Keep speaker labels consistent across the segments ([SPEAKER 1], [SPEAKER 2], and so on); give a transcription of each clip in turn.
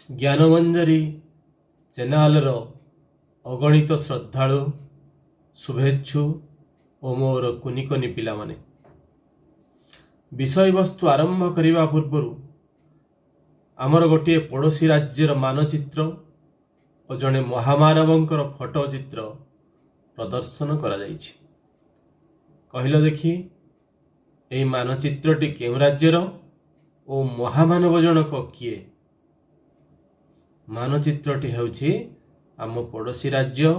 [SPEAKER 1] ज्ञानमंजरी channel अगणित श्रद्धालु शुभेच्छु ओ मोर कुनि कुनि पिला माने विषय वस्तु आरंभ करने पूर्व आमर गोटे पड़ोसी राज्यर मानचित्र और जड़े महामानवंकर फोटो चित्र प्रदर्शन करा जाइछि। कहिल देखी एई मानचित्रटी केउ राज्यर ओ महामानव जनक किए? मानचित्रटी हेउछि आम पड़ोसी राज्य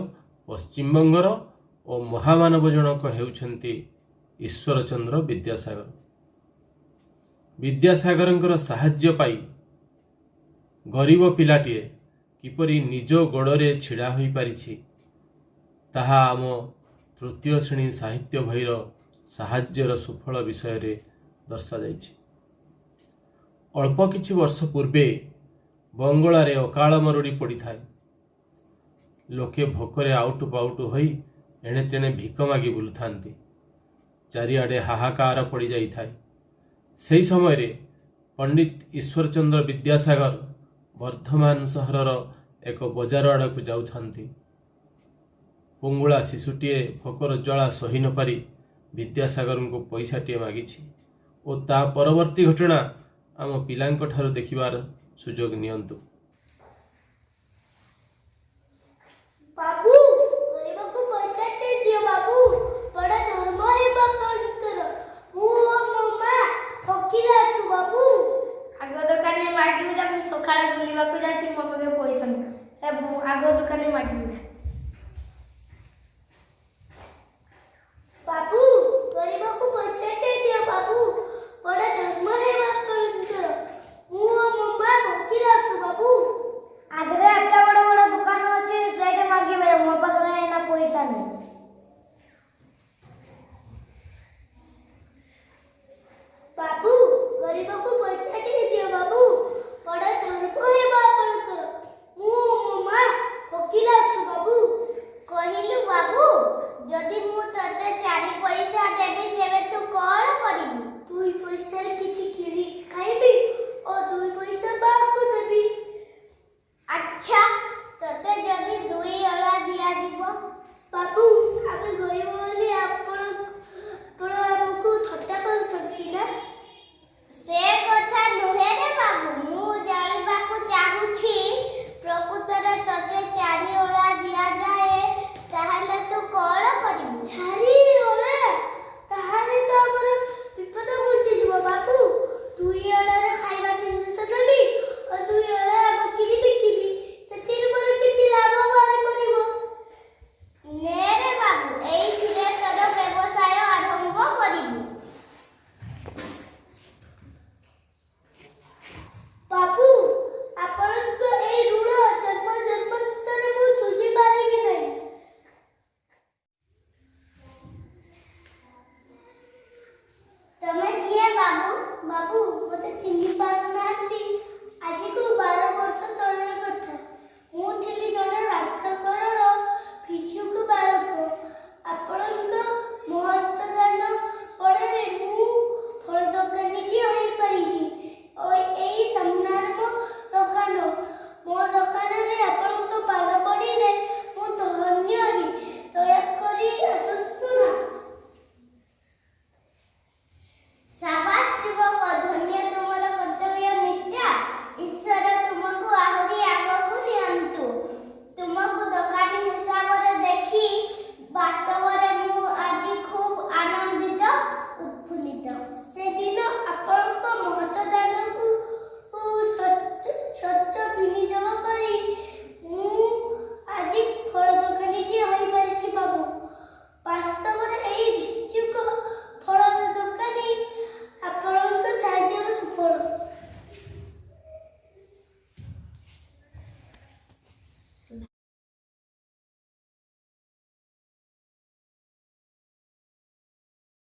[SPEAKER 1] पश्चिम बंगर और महामानव जनक हेउछन्ति ईश्वर चंद्र विद्यासागर। विद्यासागर साहाय्य पाई गरीब पिलाटीए किपरि निज गोड़े छिड़ा होई पारिछि ताहा आम तृतीय श्रेणी साहित्य भईर साहाय्यर सुफल विषय रे दर्शा जाइछि। अल्प किछि वर्ष पूर्वे बंगला रे अकाल मरुड़ी पड़ी थाए। लोके भोकरे आउटु पाउटु होई एणे तेणे भिक मागी बुलु थांती। चारिआडे हाहाकार पड़ी जाई थाए। सेही समय रे पंडित ईश्वरचंद्र विद्यासागर वर्धमान सहरर एक बजार आड़क जाउछांती। पुंगुला शिशुटीए भोकर ज्वाला सही न पारी विद्यासागर को पैसाटीए मागिछि ओ ता परवर्ती घटना आम पिलांक ठारू देखिबार सुजोग नियंतु।
[SPEAKER 2] बाबू गरीब को पैसा दे दियो बाबू बड़ा धर्म है बापंतर मु मम्मा फकीरा छु बाबू आगो दुकान में माटी जा मैं सकाळे बुलीबा को जाती मो पगे पैसा नहीं आगो दुकान में माटी जा बाबू गरीब को पैसा दे दियो बाबू बड़ा धर्म है बापंतर मु मम्मा फकीरा छु बाबू आगरे आता बड़ा बड़ा दुकान अछि सेटे मांगी बे मो पाखरे ना पैसा नहीं बाबू गरीब को पैसा दे दियो बाबू बड़ा धर्म है बापनकर मु मम्मा फकीला छु बाबू कहिलु बाबू जदी मु तते चारि पैसा देबी तेबे तू कोन करिबू दुई पैसा रे किछि किनी खाइबी और दुई पैसा बाकू देबी अच्छा तते जदी दुई अला दिया दिबो बाबू आमे गरीब बोली आपण हमको थट्टा कर छथि ना से कथा नुहे रे बाबू मु जानिबा को चाहूछि प्रकृतरे तते चारि अला दिया जाए ताहले तू कोन करिबू चारि अला ताहले तो हमर विपद बुझि जिवो बाबू दुई अला रे खाइबा जिनिस देबी और दुई अला हम किनि बिकिबी सेतिर मोर किछि लाभ बारे पड़िबो ने रे बाबू एई छिरे तोर व्यवसाय आरंभ करिबू बाबू आपण तो ए ऋण जन्म जन्मांतर मु सुझी पारिबी नै तमे किए बाबू बाबू मते चिन्हि पा